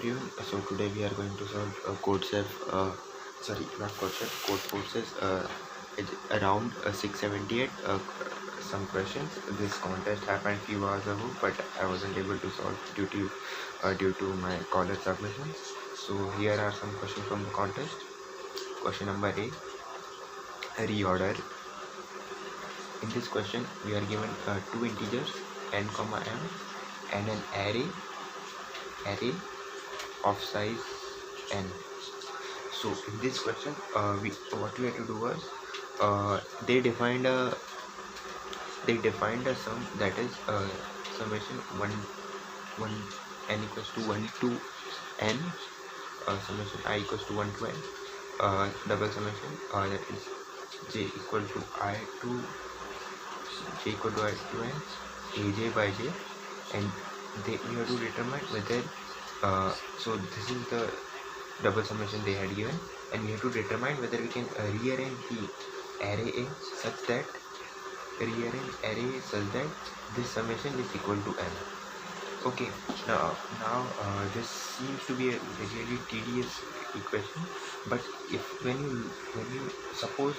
everyone. So today we are going to solve Codeforces around 678 some questions. This contest happened few hours ago, but I wasn't able to solve due to my college submissions. So here are some questions from the contest. Question number A: reorder. In this question, we are given two integers n, m and an array of size n. So in this question, what we had to do was they defined a sum, that is summation 1 n equals to 1 to n, summation I equals to 1 to n, double summation that is j equal to I to n aj by j, and we have to determine whether so this is the double summation they had given, and we have to determine whether we can rearrange the array A such that this summation is equal to n. Okay, now this seems to be a really tedious equation, but when you suppose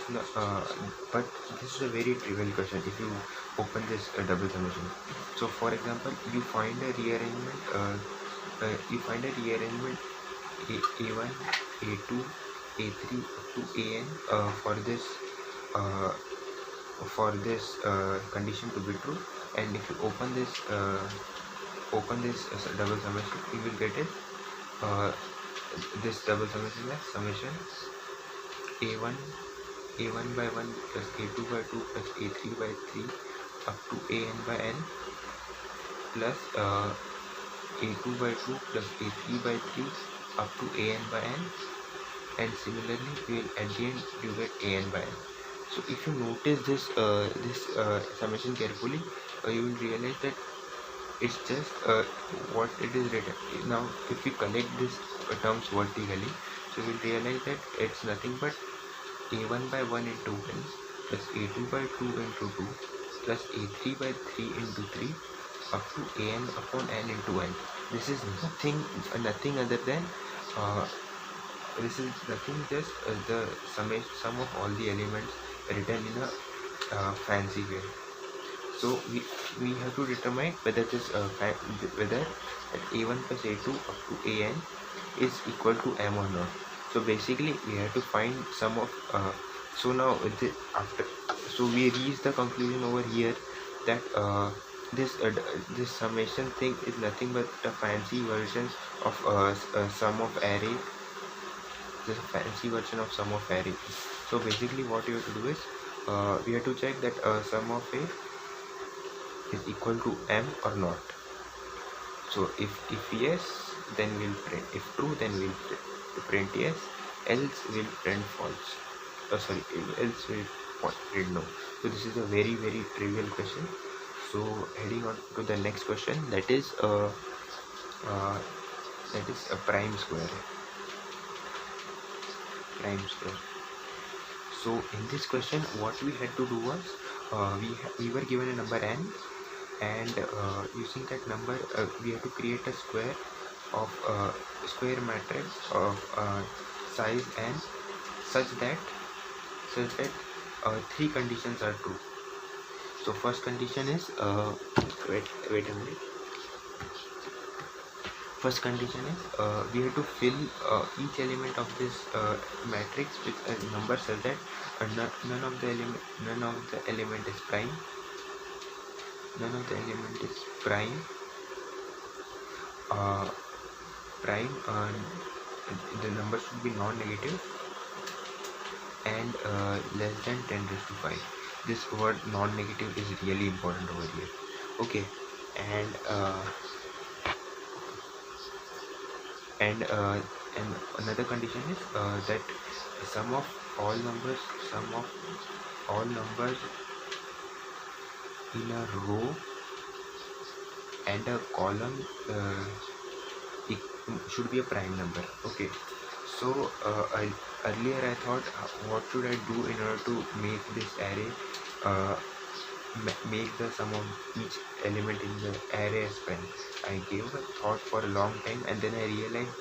but this is a very trivial question if you open this double summation. So for example, you find a rearrangement a1, a2, a3 up to an for this condition to be true, and if you open this double summation, you will get it this double summation as summation a1 by 1 plus a2 by 2 plus a3 by 3 up to an by n plus a2 by 2 plus a3 by 3 up to an by n, and similarly at the end you get an by n. So if you notice this summation carefully, you will realize that it's just what it is written. Now if we connect these terms vertically, so we will realize that it's nothing but a1 by 1 into 1 plus a2 by 2 into 2 plus a3 by 3 into 3 up to an upon n into n. This is nothing other than just the sum of all the elements written in a fancy way. So we have to determine whether whether at a1 plus a2 up to an is equal to m or not. So basically we have to find sum of so now so we reach the conclusion over here that this summation thing is nothing but a fancy version of sum of array. This is a fancy version of sum of array. So basically what you have to do is we have to check that sum of a is equal to m or not. So if yes, then we'll print. If true, then we'll print yes, else we'll print false. Else we'll print no. So this is a very trivial question. So heading on to the next question, that is a prime square. So in this question, what we had to do was we were given a number n, and using that number we have to create a square matrix of size n such that three conditions are true. So first condition is wait a minute. First condition is we have to fill each element of this matrix with a number such that none of the element is prime. The number should be non-negative and less than 10 raised to 5. This word non-negative is really important over here. Okay, and another condition is that sum of all numbers in a row and a column it should be a prime number. Okay, so earlier I thought what should I do in order to make this array make the sum of each element in the array as prime. I gave a thought for a long time, and then I realized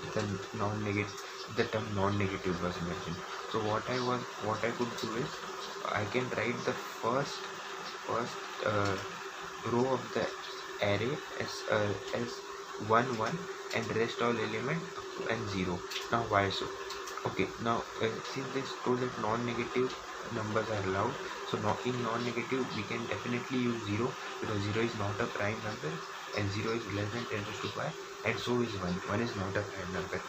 the term non-negative was mentioned. So what I could do is I can write the first row of the array as 1 1 and rest all element and 0. Now why so? Okay, now since this told that non-negative numbers are allowed, so in non-negative we can definitely use 0, because 0 is not a prime number and 0 is less than 10 raised to 5, and so is 1. 1 is not a prime number.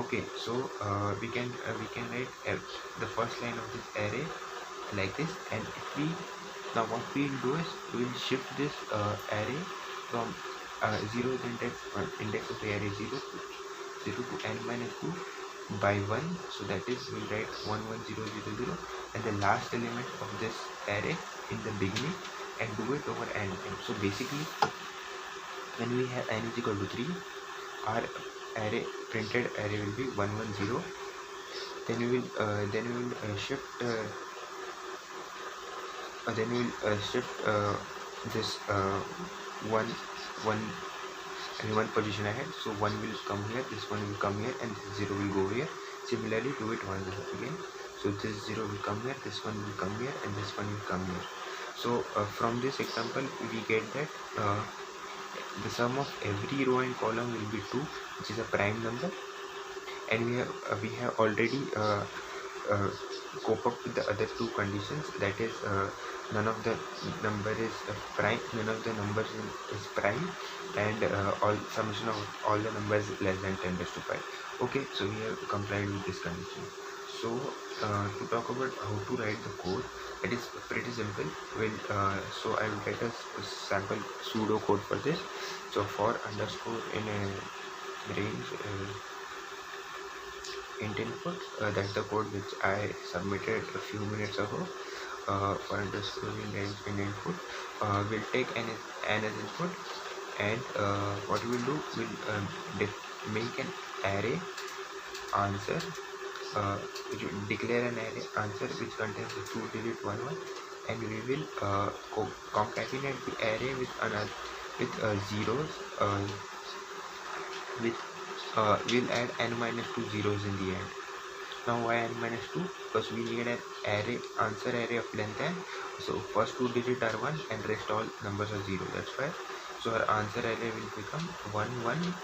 Okay, so we can write the first line of this array like this, and if we now what we will do is we will shift this array from 0 is index of the array 0 to n minus 2 by 1, so that is we will write 1 1 0 0 0 and the last element of this array in the beginning, and do it over n time. So basically when we have n is equal to 3, our printed array will be 1 1 0. Then we will shift this 1 1 position ahead, so 1 will come here, this 1 will come here, and this 0 will go here. Similarly do it once again, so this 0 will come here, this 1 will come here, and this 1 will come here. So from this example we get that the sum of every row and column will be 2, which is a prime number, and we have already cope up with the other two conditions, that is none of the number is prime, none of the numbers is prime, and all summation of all the numbers less than 10 raised to 5. Okay, so we have complied with this condition. So to talk about how to write the code, it is pretty simple. So I will write a sample pseudo code for this. So for underscore in a range int input, that's the code which I submitted a few minutes ago. For underscore in range int input, we'll take n as input, and what we will do, we'll make an array answer, which will declare an array answer which contains the 2-digit 1 1, and we will concatenate the array with zeros, we'll add n minus 2 zeros in the end. Now why n minus 2? Because we need an answer array of length n, so first 2 digits are 1 and rest all numbers are 0, that's why. So our answer array will become 1 1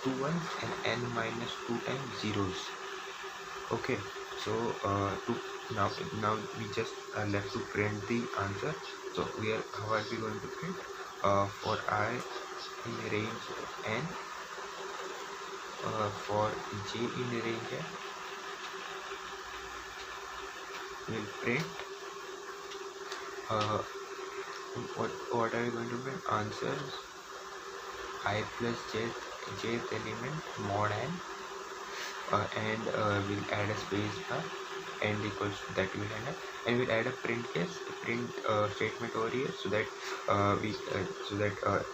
2 1s and n minus 2 times zeros. Okay, so now we just are left to print the answer. So how are we going to print? For I in range n, for j in range n, we'll print what are we going to print? Answers I plus jth element mod n, and we'll add a space bar, and equals to that will end up, and we'll add a print statement over here, so that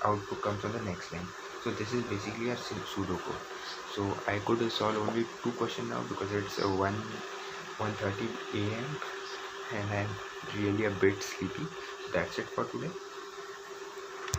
output comes on the next line. So this is basically our pseudo code. So I could solve only 2 questions now because it's 1:30 AM and I'm really a bit sleepy. That's it for today.